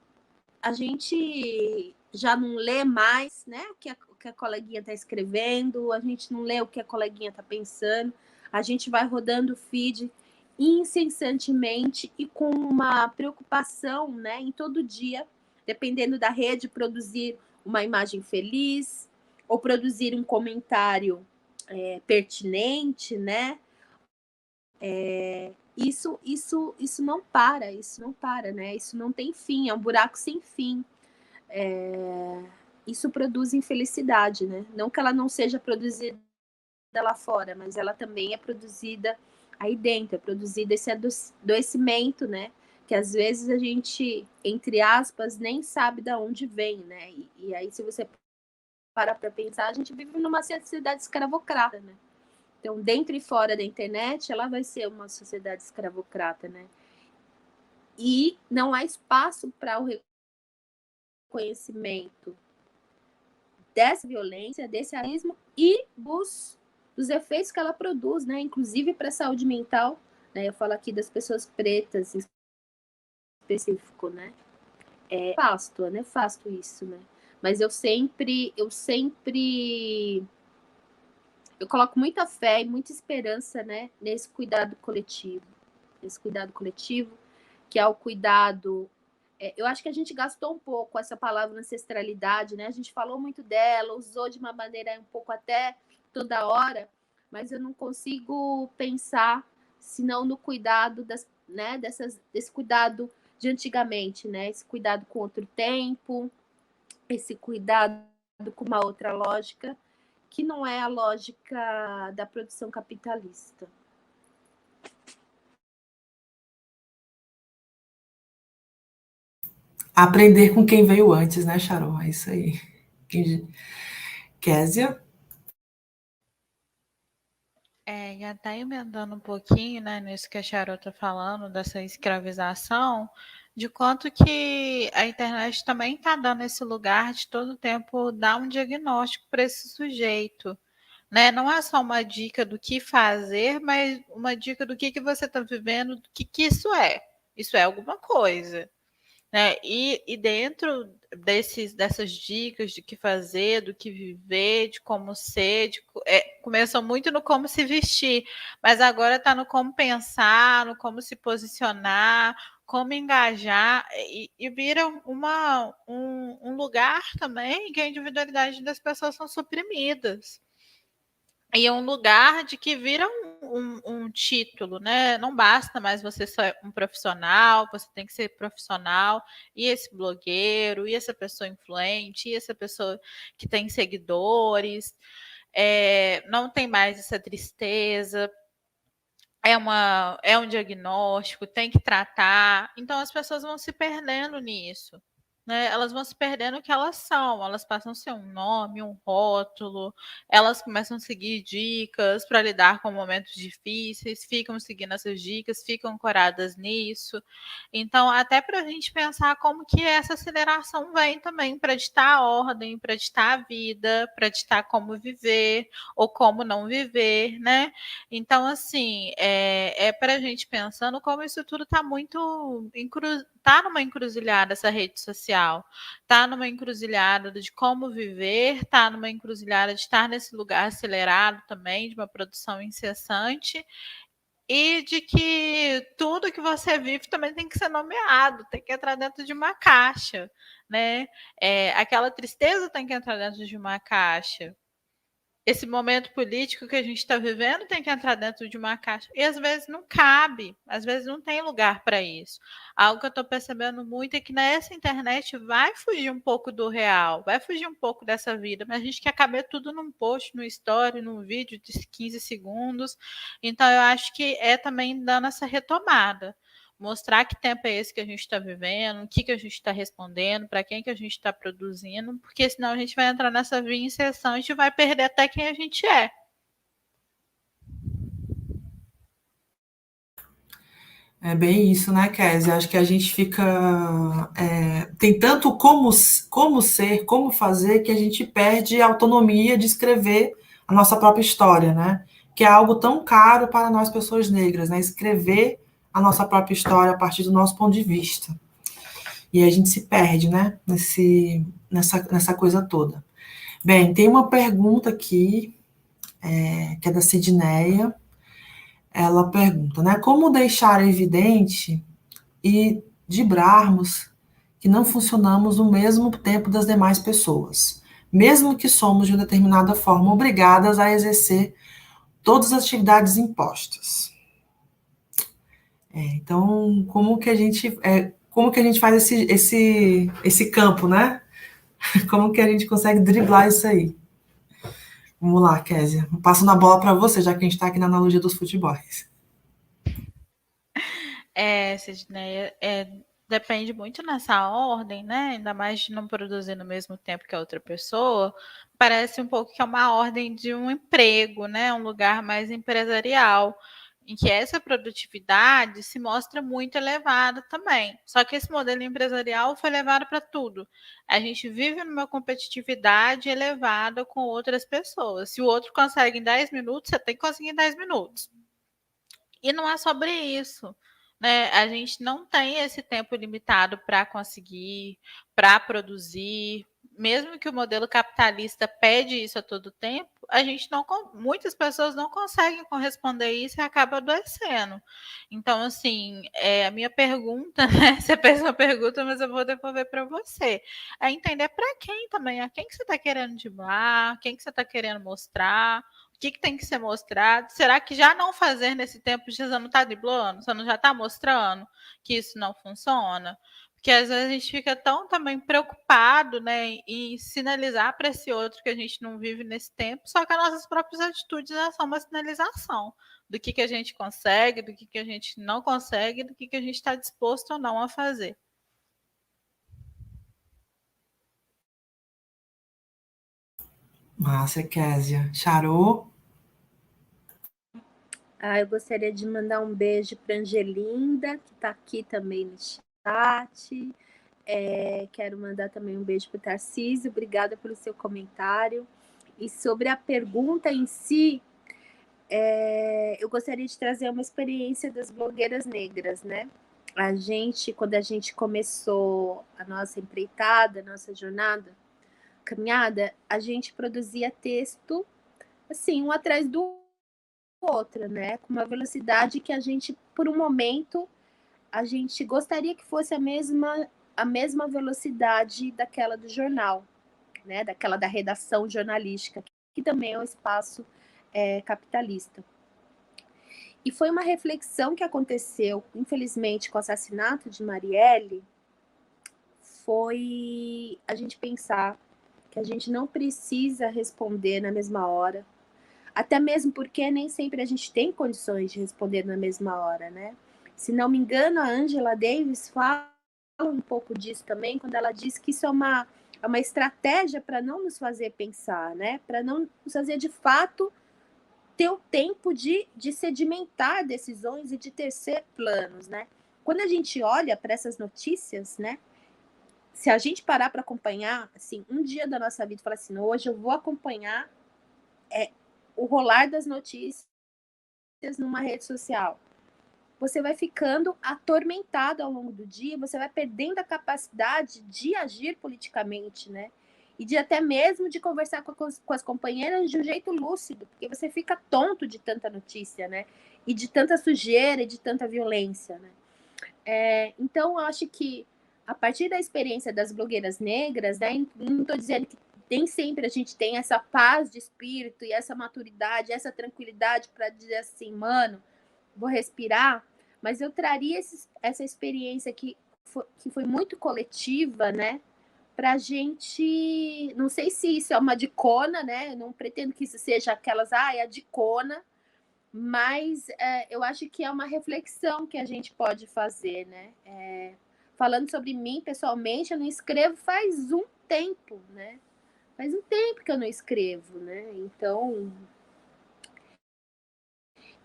já não lê mais, né? O que a coleguinha está escrevendo, a gente não lê o que a coleguinha está pensando, a gente vai rodando o feed incessantemente e com uma preocupação, né, em todo dia, dependendo da rede, produzir uma imagem feliz ou produzir um comentário pertinente, né? Isso não para, né? Isso não tem fim, é um buraco sem fim. Isso produz infelicidade, né? Não que ela não seja produzida lá fora, mas ela também é produzida aí dentro, é produzido esse adoecimento, né? Que às vezes a gente, entre aspas, nem sabe de onde vem, né? E aí, se você parar para pensar, a gente vive numa sociedade escravocrata, né? Então, dentro e fora da internet, ela vai ser uma sociedade escravocrata, né? E não há espaço para o reconhecimento dessa violência, desse racismo e dos efeitos que ela produz, né? Inclusive para a saúde mental, né? Eu falo aqui das pessoas pretas em específico, né? É nefasto isso, né? Mas eu coloco muita fé e muita esperança, né? Nesse cuidado coletivo, que é o cuidado. Eu acho que a gente gastou um pouco essa palavra ancestralidade, né? A gente falou muito dela, usou de uma maneira um pouco até toda hora, mas eu não consigo pensar senão no cuidado né, desse cuidado de antigamente, né? Esse cuidado com outro tempo, esse cuidado com uma outra lógica, que não é a lógica da produção capitalista. Aprender com quem veio antes, né, Charol? É isso aí. Késia? E até emendando um pouquinho, né, nisso que a Charota está falando, dessa escravização, de quanto que a internet também está dando esse lugar de todo tempo dar um diagnóstico para esse sujeito, né? Não é só uma dica do que fazer, mas uma dica do que você está vivendo, do que isso é. Isso é alguma coisa. Né? E dentro dessas dicas de que fazer, do que viver, de como ser, começou muito no como se vestir, mas agora está no como pensar, no como se posicionar, como engajar, e vira um lugar também que a individualidade das pessoas são suprimidas. E é um lugar de que vira um título, né? Não basta mais você ser um profissional, você tem que ser profissional, e esse blogueiro, e essa pessoa influente, e essa pessoa que tem seguidores, não tem mais essa tristeza, é um diagnóstico, tem que tratar. Então as pessoas vão se perdendo nisso. Né? Elas vão se perdendo o que elas são, elas passam a ser um nome, um rótulo, elas começam a seguir dicas para lidar com momentos difíceis, ficam seguindo essas dicas, ficam ancoradas nisso. Então, até para a gente pensar como que essa aceleração vem também para ditar a ordem, para ditar a vida, para ditar como viver ou como não viver, né? Então, assim, para a gente pensando como isso tudo está muito tá numa encruzilhada essa rede social, tá numa encruzilhada de como viver, tá numa encruzilhada de estar nesse lugar acelerado também, de uma produção incessante, e de que tudo que você vive também tem que ser nomeado, tem que entrar dentro de uma caixa, né? Aquela tristeza tem que entrar dentro de uma caixa. Esse momento político que a gente está vivendo tem que entrar dentro de uma caixa. E às vezes não cabe, às vezes não tem lugar para isso. Algo que eu estou percebendo muito é que nessa internet vai fugir um pouco do real, vai fugir um pouco dessa vida, mas a gente quer caber tudo num post, no story, num vídeo de 15 segundos. Então eu acho que é também dando essa retomada. Mostrar que tempo é esse que a gente está vivendo, o que, que a gente está respondendo, para quem que a gente está produzindo, porque senão a gente vai entrar nessa via incessante e vai perder até quem a gente é. É bem isso, né, Kézia? Acho que a gente fica. Tem tanto como ser, como fazer, que a gente perde a autonomia de escrever a nossa própria história, né? Que é algo tão caro para nós, pessoas negras, né? Escrever a nossa própria história a partir do nosso ponto de vista. E a gente se perde, né? Nessa coisa toda. Bem, tem uma pergunta aqui, que é da Sidneia. Ela pergunta, né? Como deixar evidente e vibrarmos que não funcionamos no mesmo tempo das demais pessoas, mesmo que somos de uma determinada forma obrigadas a exercer todas as atividades impostas. Então, como que a gente faz esse campo, né? Como que a gente consegue driblar isso aí? Vamos lá, Kézia. Passo na bola para você, já que a gente está aqui na analogia dos futebols. Sidney, depende muito nessa ordem, né? Ainda mais de não produzir no mesmo tempo que a outra pessoa. Parece um pouco que é uma ordem de um emprego, né? Um lugar mais empresarial, em que essa produtividade se mostra muito elevada também. Só que esse modelo empresarial foi levado para tudo. A gente vive numa competitividade elevada com outras pessoas. Se o outro consegue em 10 minutos, você tem que conseguir em 10 minutos. E não é sobre isso, né? A gente não tem esse tempo limitado para conseguir, para produzir. Mesmo que o modelo capitalista pede isso a todo tempo, a gente não, muitas pessoas não conseguem corresponder a isso e acabam adoecendo. Então, assim, a minha pergunta, né? Você fez uma pergunta, mas eu vou devolver para você. É entender para quem também, a quem que você está querendo driblar, quem que você está querendo mostrar, o que, que tem que ser mostrado? Será que já não fazer nesse tempo você não está driblando? Você não já está mostrando que isso não funciona? Porque às vezes a gente fica tão também preocupado, né, em sinalizar para esse outro que a gente não vive nesse tempo, só que as nossas próprias atitudes são uma sinalização do que a gente consegue, do que a gente não consegue, do que a gente está disposto ou não a fazer. Márcia, Kézia. Charô? Eu gostaria de mandar um beijo para Angelinda, que está aqui também no chat. Quero mandar também um beijo para o Tarcísio. Obrigada pelo seu comentário. E sobre a pergunta em si, eu gostaria de trazer uma experiência das blogueiras negras, né? Quando a gente começou a nossa empreitada, a nossa jornada, caminhada, a gente produzia texto, assim, um atrás do outro, né? Com uma velocidade que a gente, por um momento, a gente gostaria que fosse a mesma velocidade daquela do jornal, né? Daquela da redação jornalística, que também é um espaço capitalista. E foi uma reflexão que aconteceu, infelizmente, com o assassinato de Marielle, foi a gente pensar que a gente não precisa responder na mesma hora, até mesmo porque nem sempre a gente tem condições de responder na mesma hora, né? Se não me engano, a Angela Davis fala um pouco disso também, quando ela diz que isso é uma estratégia para não nos fazer pensar, né? Para não nos fazer, de fato, ter o tempo de sedimentar decisões e de tecer planos, né? Quando a gente olha para essas notícias, né? Se a gente parar para acompanhar, assim, um dia da nossa vida, falar assim, hoje eu vou acompanhar o rolar das notícias numa rede social, você vai ficando atormentado ao longo do dia, você vai perdendo a capacidade de agir politicamente, né? e de até mesmo de conversar com as companheiras de um jeito lúcido, porque você fica tonto de tanta notícia, né? E de tanta sujeira e de tanta violência, né? Então, eu acho que a partir da experiência das blogueiras negras, né, não estou dizendo que nem sempre a gente tem essa paz de espírito e essa maturidade, essa tranquilidade para dizer assim, mano, vou respirar, mas eu traria essa experiência que foi muito coletiva, né? Para a gente, não sei se isso é uma dicona, né? Eu não pretendo que isso seja aquelas, é a dicona, mas eu acho que é uma reflexão que a gente pode fazer, né? Falando sobre mim, pessoalmente, eu não escrevo faz um tempo, né? Faz um tempo que eu não escrevo, né? Então,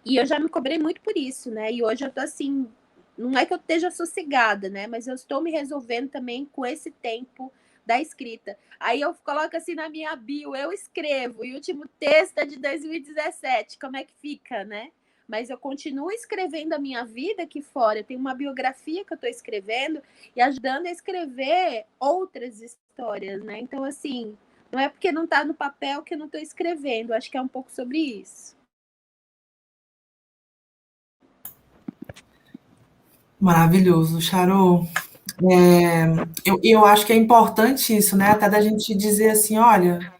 e eu já me cobrei muito por isso, né? E hoje eu tô assim, não é que eu esteja sossegada, né? Mas eu estou me resolvendo também com esse tempo da escrita. Aí eu coloco assim na minha bio, eu escrevo, e o último texto é de 2017, como é que fica, né? Mas eu continuo escrevendo a minha vida aqui fora. Eu tenho uma biografia que eu estou escrevendo e ajudando a escrever outras histórias, né? Então, assim, não é porque não está no papel que eu não estou escrevendo. Acho que é um pouco sobre isso. Maravilhoso, Charô. Eu acho que é importante isso, né? Até da gente dizer assim, olha,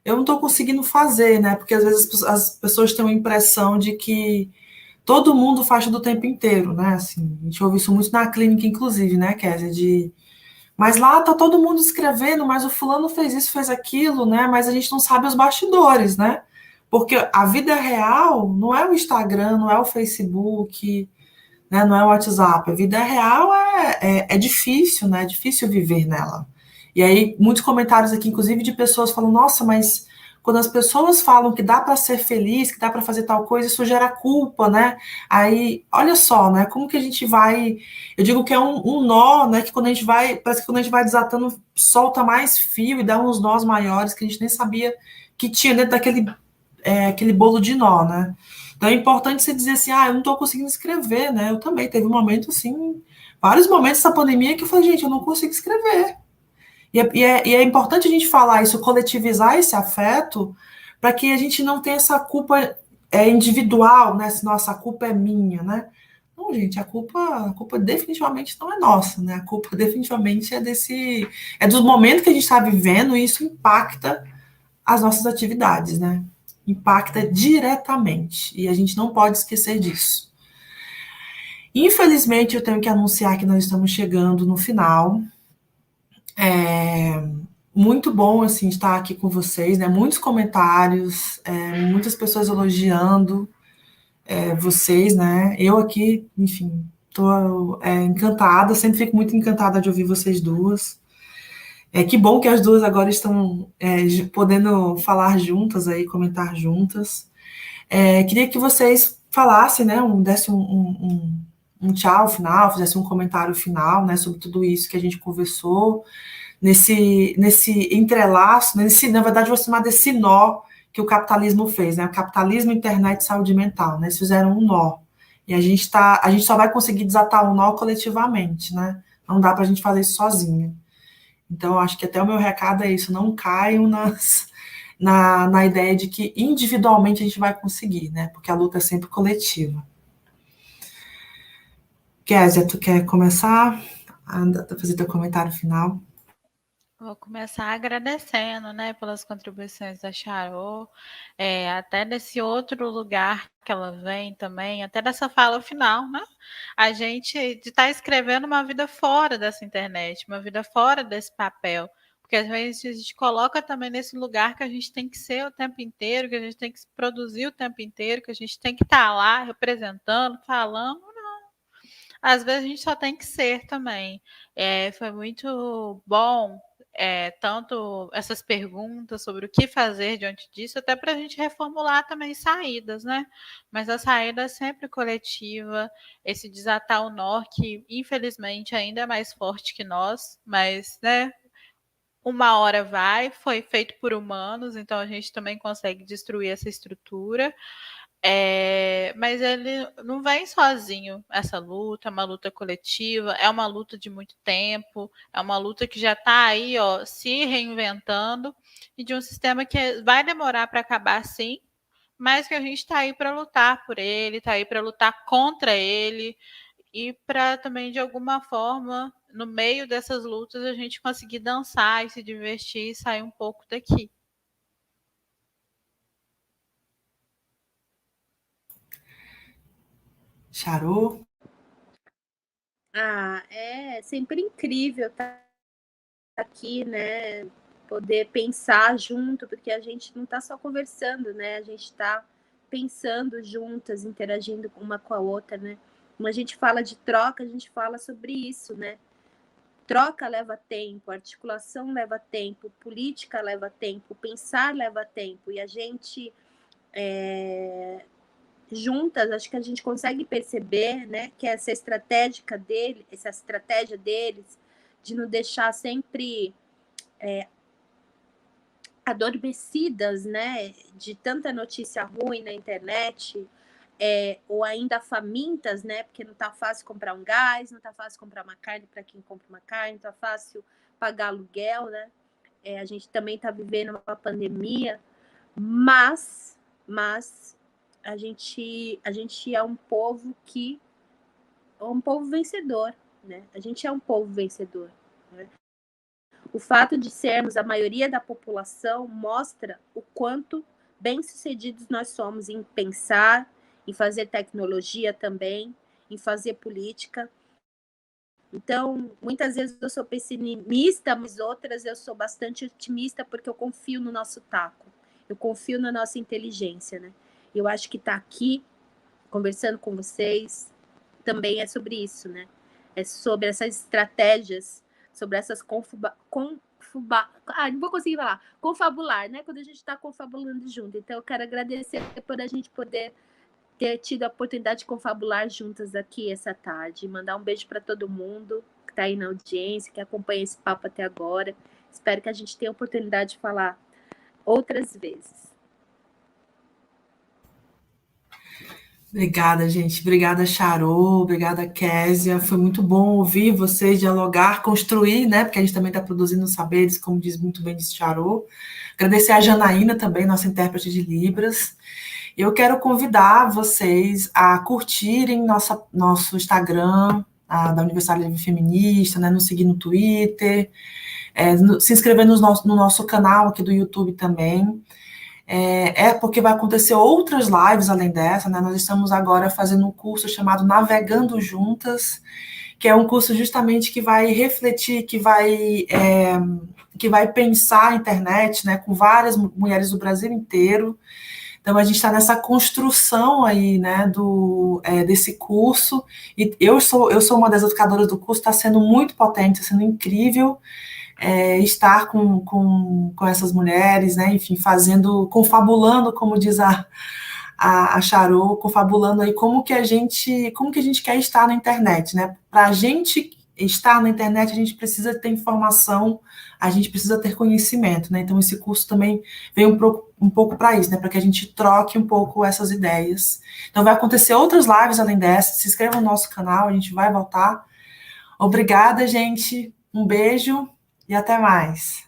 eu não estou conseguindo fazer, né? Porque às vezes as pessoas têm uma impressão de que todo mundo faz tudo o tempo inteiro, né? Assim, a gente ouve isso muito na clínica, inclusive, né, Kézia? Mas lá tá todo mundo escrevendo, mas o fulano fez isso, fez aquilo, né? Mas a gente não sabe os bastidores, né? Porque a vida real não é o Instagram, não é o Facebook, né? Não é o WhatsApp. A vida real é difícil, né? É difícil viver nela. E aí, muitos comentários aqui, inclusive, de pessoas falando, nossa, mas quando as pessoas falam que dá para ser feliz, que dá para fazer tal coisa, isso gera culpa, né? Aí, olha só, né? Como que a gente vai. Eu digo que é um nó, né? Que quando a gente vai. Parece que quando a gente vai desatando, solta mais fio e dá uns nós maiores que a gente nem sabia que tinha dentro daquele aquele bolo de nó, né? Então é importante você dizer assim, eu não estou conseguindo escrever, né? Eu também teve um momento assim, vários momentos dessa pandemia que eu falei, gente, eu não consigo escrever. E é importante a gente falar isso, coletivizar esse afeto, para que a gente não tenha essa culpa individual, né? Se nossa, a culpa é minha, né? Não, gente, a culpa definitivamente não é nossa, né? A culpa definitivamente é do momento que a gente está vivendo e isso impacta as nossas atividades, né? Impacta diretamente e a gente não pode esquecer disso. Infelizmente, eu tenho que anunciar que nós estamos chegando no final. Muito bom assim estar aqui com vocês, né? Muitos comentários, muitas pessoas elogiando vocês, né? Eu aqui, enfim, estou encantada, sempre fico muito encantada de ouvir vocês duas. Que bom que as duas agora estão podendo falar juntas aí, comentar juntas. Queria que vocês falassem, né, dessem um tchau final, fizessem um comentário final, né, sobre tudo isso que a gente conversou, nesse entrelaço, na verdade, vou chamar desse nó que o capitalismo fez, né, o capitalismo, internet, saúde mental, né, eles fizeram um nó, e a gente só vai conseguir desatar o nó coletivamente, né, não dá para a gente fazer isso sozinha. Então, eu acho que até o meu recado é isso, não caiam na ideia de que individualmente a gente vai conseguir, né? Porque a luta é sempre coletiva. Kézia, tu quer começar a fazer teu comentário final? Vou começar agradecendo, né, pelas contribuições da Charô, até desse outro lugar que ela vem também, até dessa fala final, né? A gente de estar escrevendo uma vida fora dessa internet, uma vida fora desse papel, porque às vezes a gente coloca também nesse lugar que a gente tem que ser o tempo inteiro, que a gente tem que produzir o tempo inteiro, que a gente tem que estar lá representando, falando. Às vezes a gente só tem que ser também. Foi muito bom, tanto essas perguntas sobre o que fazer diante disso, até para a gente reformular também saídas, né? Mas a saída é sempre coletiva, esse desatar o nó, que infelizmente ainda é mais forte que nós, mas, né? Uma hora vai, foi feito por humanos, então a gente também consegue destruir essa estrutura. mas ele não vem sozinho. Essa luta é uma luta coletiva, é uma luta de muito tempo, é uma luta que já está aí, ó, se reinventando, e de um sistema que vai demorar para acabar, sim, mas que a gente está aí para lutar por ele, está aí para lutar contra ele, e para também, de alguma forma, no meio dessas lutas, a gente conseguir dançar e se divertir e sair um pouco daqui. Charô? É sempre incrível estar aqui, né? Poder pensar junto, porque a gente não está só conversando, né? A gente está pensando juntas, interagindo uma com a outra, né? Quando a gente fala de troca, a gente fala sobre isso, né? Troca leva tempo, articulação leva tempo, política leva tempo, pensar leva tempo, e a gente juntas, acho que a gente consegue perceber, né, que essa estratégia deles de nos deixar sempre adormecidas, né, de tanta notícia ruim na internet, ou ainda famintas, né, porque não tá fácil comprar um gás, não tá fácil comprar uma carne para quem compra uma carne, não tá fácil pagar aluguel, né, a gente também está vivendo uma pandemia, mas a gente é um povo vencedor, né? A gente é um povo vencedor, né? O fato de sermos a maioria da população mostra o quanto bem-sucedidos nós somos em pensar, em fazer tecnologia também, em fazer política. Então, muitas vezes eu sou pessimista, mas outras eu sou bastante otimista porque eu confio no nosso taco, eu confio na nossa inteligência, né? Eu acho que estar aqui conversando com vocês também é sobre isso, né? É sobre essas estratégias, sobre essas não vou conseguir falar, confabular, né? Quando a gente está confabulando junto. Então, eu quero agradecer por a gente poder ter tido a oportunidade de confabular juntas aqui essa tarde. Mandar um beijo para todo mundo que está aí na audiência, que acompanha esse papo até agora. Espero que a gente tenha a oportunidade de falar outras vezes. Obrigada, gente. Obrigada, Charô. Obrigada, Késia. Foi muito bom ouvir vocês dialogar, construir, né? Porque a gente também está produzindo saberes, como diz muito bem disse Charô. Agradecer a Janaína também, nossa intérprete de Libras. Eu quero convidar vocês a curtirem nosso Instagram, da Universidade Livre Feminista, né? Nos seguir no Twitter, se inscrever no nosso canal aqui do YouTube também. Porque vai acontecer outras lives além dessa, né? Nós estamos agora fazendo um curso chamado Navegando Juntas, que é um curso justamente que vai refletir, que vai pensar a internet, né? Com várias mulheres do Brasil inteiro. Então, a gente está nessa construção aí, né, desse curso, e eu sou uma das educadoras do curso, está sendo muito potente, está sendo incrível estar com essas mulheres, né, enfim, confabulando, como diz a Charô, confabulando aí como que a gente quer estar na internet, né, para a gente estar na internet, a gente precisa ter informação, a gente precisa ter conhecimento, né? Então, esse curso também veio um pouco para isso, né? Para que a gente troque um pouco essas ideias. Então, vai acontecer outras lives além dessa. Se inscreva no nosso canal, a gente vai voltar. Obrigada, gente. Um beijo e até mais.